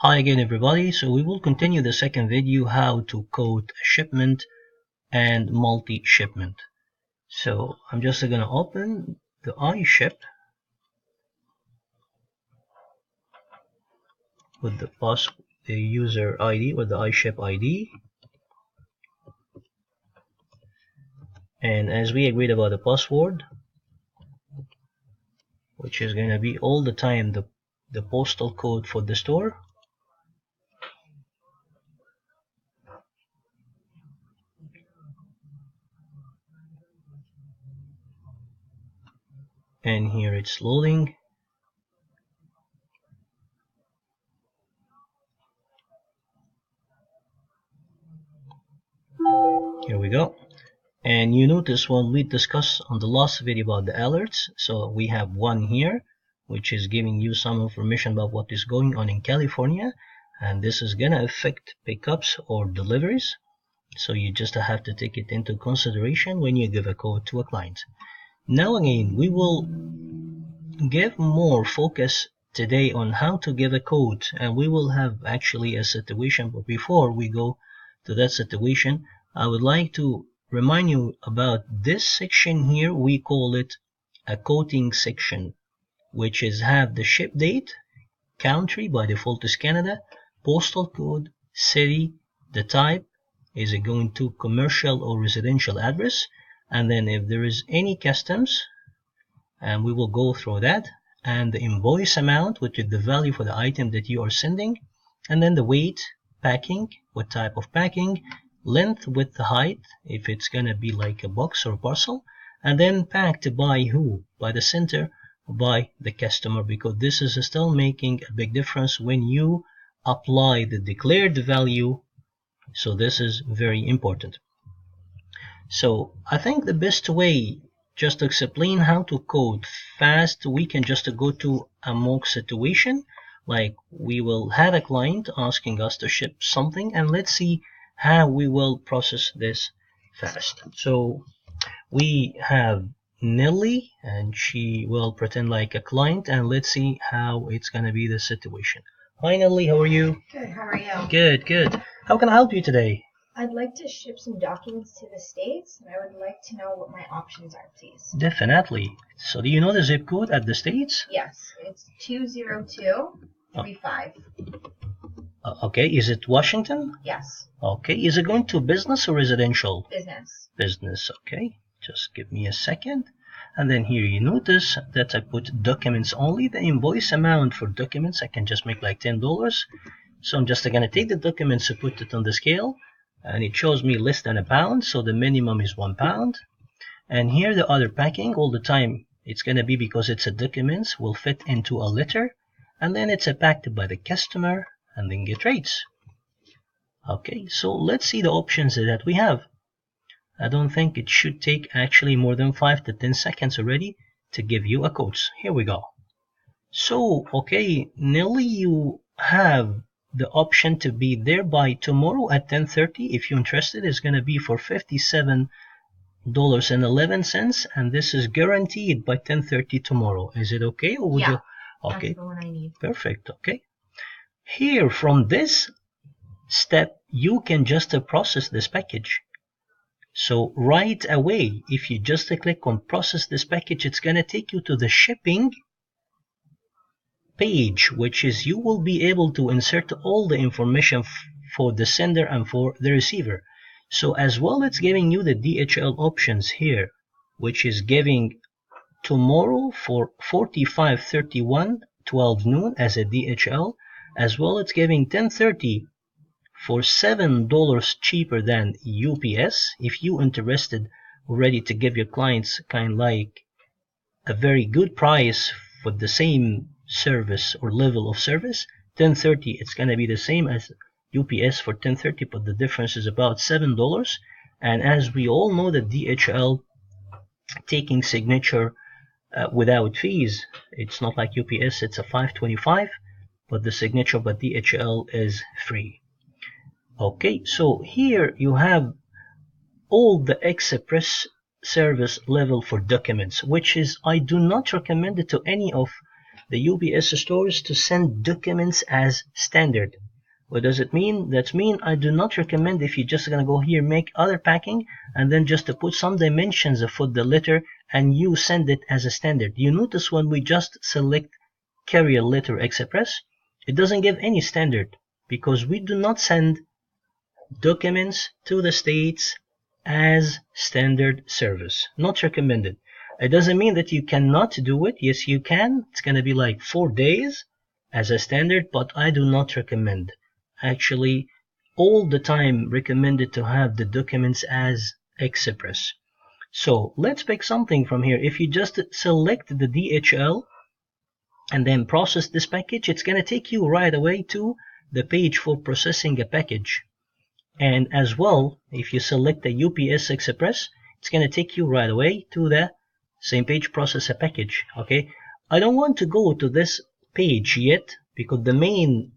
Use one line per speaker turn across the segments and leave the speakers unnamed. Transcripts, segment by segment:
Hi again everybody, so we will continue the second video how to code a shipment and multi-shipment. So I'm just going to open the iShip with the user ID or the iShip ID, and as we agreed about the password, which is going to be all the time the postal code for the store. And here it's loading. Here we go. And you notice when we discussed on the last video about the alerts, so we have one here which is giving you some information about what is going on in California, and this is gonna affect pickups or deliveries, so you just have to take it into consideration when you give a code to a client. Now again, we will give more focus today on how to give a code, and we will have actually a situation, but before we go to that situation, I would like to remind you about this section here. We call it a coding section, which is have the ship date, country, by default is Canada, postal code, city, the type, is it going to commercial or residential address, and then if there is any customs, and we will go through that, and the invoice amount, which is the value for the item that you are sending, and then the weight, packing, what type of packing, length, width, height, if it's gonna be like a box or a parcel, and then packed by who, by the center, by the customer, because this is still making a big difference when you apply the declared value. So this is very important. So I think the best way just to explain how to code fast, we can just go to a mock situation, like we will have a client asking us to ship something, and let's see how we will process this fast. So we have Nelly, and she will pretend like a client, and let's see how it's gonna be the situation. Hi Nelly, how are you?
Good, how are you?
Good. How can I help you today?
I'd like to ship some documents to the States, and I would like to know what my options are, please.
Definitely. So do you know the zip code at the States?
Yes, it's 20235.
Okay, is it Washington?
Yes.
Okay, is it going to business or residential?
Business.
Business, okay. Just give me a second. And then here you notice that I put documents only. The invoice amount for documents, I can just make like $10. So I'm just going to take the documents and put it on the scale. And it shows me less than a pound, so the minimum is 1 pound. And here the other packing, all the time it's going to be, because it's a documents, will fit into a letter, and then it's packed by the customer, and then get rates. Okay, so let's see the options that we have. I don't think it should take actually more than 5 to 10 seconds already to give you a code. Here we go. So okay, Nelly, you have the option to be there by tomorrow at 10:30. If you're interested, it's going to be for $57.11, and this is guaranteed by 10:30 tomorrow. Is it okay, or would you? Okay,
that's the one I need.
Perfect. Okay, here from this step you can just process this package. So right away, if you just click on process this package, it's going to take you to the shipping page, which is you will be able to insert all the information for the sender and for the receiver. So as well, it's giving you the DHL options here, which is giving tomorrow for 45:31 12 noon as a DHL, as well it's giving 10:30 for $7 cheaper than UPS. If you interested already to give your clients kind of like a very good price for the same service or level of service, 10:30 it's going to be the same as UPS for 10:30, but the difference is about $7. And as we all know, that DHL taking signature without fees, it's not like UPS, it's a $5.25, but the signature by DHL is free. Okay, so here you have all the express service level for documents, which is I do not recommend it to any of the UPS stores to send documents as standard. What does it mean? That means I do not recommend if you're just gonna go here, make other packing, and then just to put some dimensions for the letter and you send it as a standard. You notice when we just select Carrier Letter Express, it doesn't give any standard because we do not send documents to the States as standard service. Not recommended. It doesn't mean that you cannot do it. Yes, you can. It's going to be like 4 days as a standard, but I do not recommend. Actually, all the time recommended to have the documents as express. So let's pick something from here. If you just select the DHL and then process this package, it's going to take you right away to the page for processing a package. And as well, if you select the UPS Express, it's going to take you right away to the same page, process a package. Okay, I don't want to go to this page yet because the main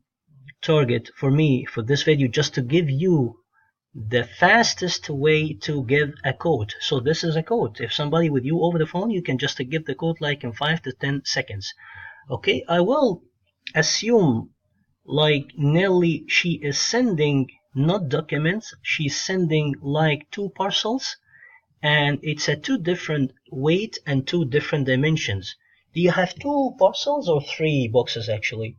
target for me for this video just to give you the fastest way to give a code. So this is a code. If somebody with you over the phone, you can just give the code like in 5 to 10 seconds. Okay, I will assume like Nelly, she is sending not documents, she's sending like 2 parcels, and it's a 2 different weight and 2 different dimensions. Do you have 2 parcels or 3 boxes actually?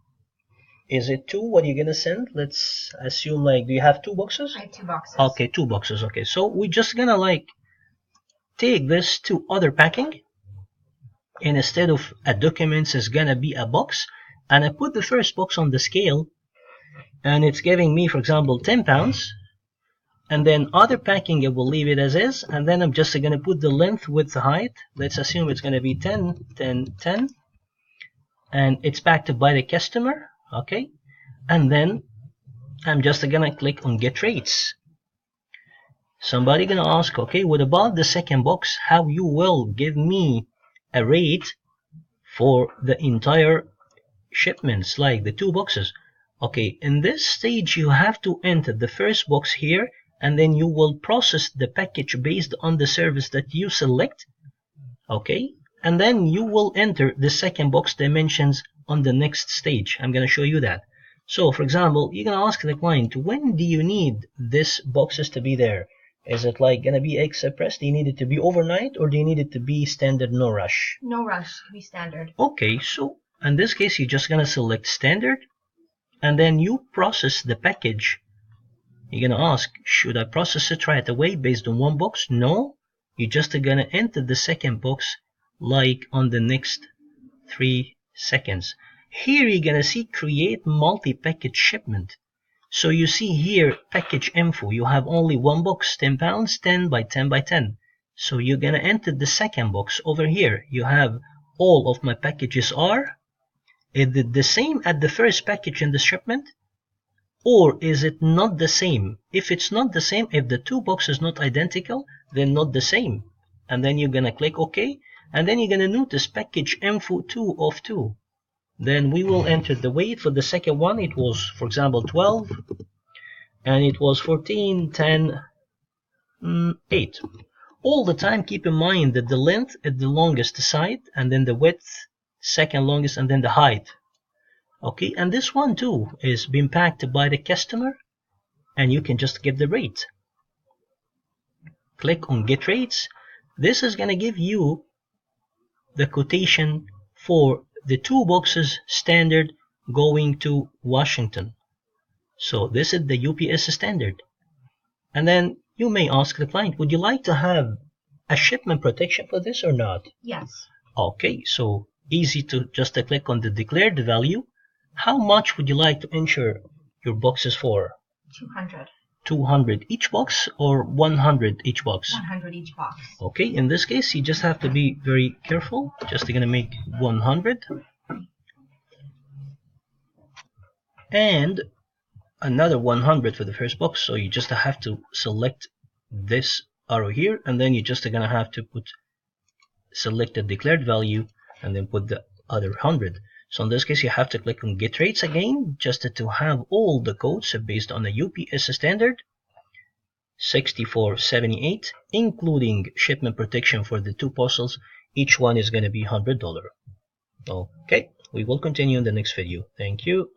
Is it 2 what you're gonna send? Let's assume like, do you have 2 boxes?
I have 2 boxes.
Okay, 2 boxes. Okay, so we're just gonna like take this to other packing, and instead of a documents is gonna be a box, and I put the first box on the scale and it's giving me, for example, 10 pounds, and then other packing I will leave it as is, and then I'm just gonna put the length with the height. Let's assume it's gonna be 10, 10, 10, and it's packed by the customer. Okay, and then I'm just gonna click on get rates. Somebody gonna ask, okay, what about the second box? How you will give me a rate for the entire shipments, like the 2 boxes? Okay, in this stage you have to enter the first box here, and then you will process the package based on the service that you select. Okay, and then you will enter the second box dimensions on the next stage. I'm going to show you that. So for example, you're going to ask the client, when do you need this boxes to be there? Is it like going to be express? Do you need it to be overnight, or do you need it to be standard, no rush?
No rush, it can be standard.
Okay, so in this case you're just going to select standard, and then you process the package. You're going to ask, should I process it right away based on 1 box? No, you're just going to enter the second box like on the next 3 seconds. Here you're going to see create multi-package shipment. So you see here package info, you have only 1 box, 10 pounds, 10 by 10 by 10. So you're going to enter the second box over here. You have all of my packages are. Is it the same as the first package in the shipment? Or is it not the same? If it's not the same, if the 2 boxes not identical, then not the same. And then you're going to click OK. And then you're going to notice package info 2 of 2. Then we will enter the weight for the second one. It was, for example, 12. And it was 14, 10, 8. All the time keep in mind that the length is the longest side, and then the width second longest, and then the height. Okay, and this one too is being packed by the customer, and you can just give the rate. Click on get rates. This is going to give you the quotation for the 2 boxes standard going to Washington. So this is the UPS standard. And then you may ask the client, would you like to have a shipment protection for this or not?
Yes.
Okay, so easy to just click on the declared value. How much would you like to insure your boxes for?
200.
200 each box or 100 each box?
100 each box.
Okay, in this case you just have to be very careful. Just gonna make 100 and another 100 for the first box. So you just have to select this arrow here, and then you're just gonna have to select the declared value and then put the other 100. So in this case you have to click on get rates again, just to have all the codes based on the UPS standard 6478, including shipment protection for the 2 parcels. Each one is going to be $100. Okay, We will continue in the next video. Thank you.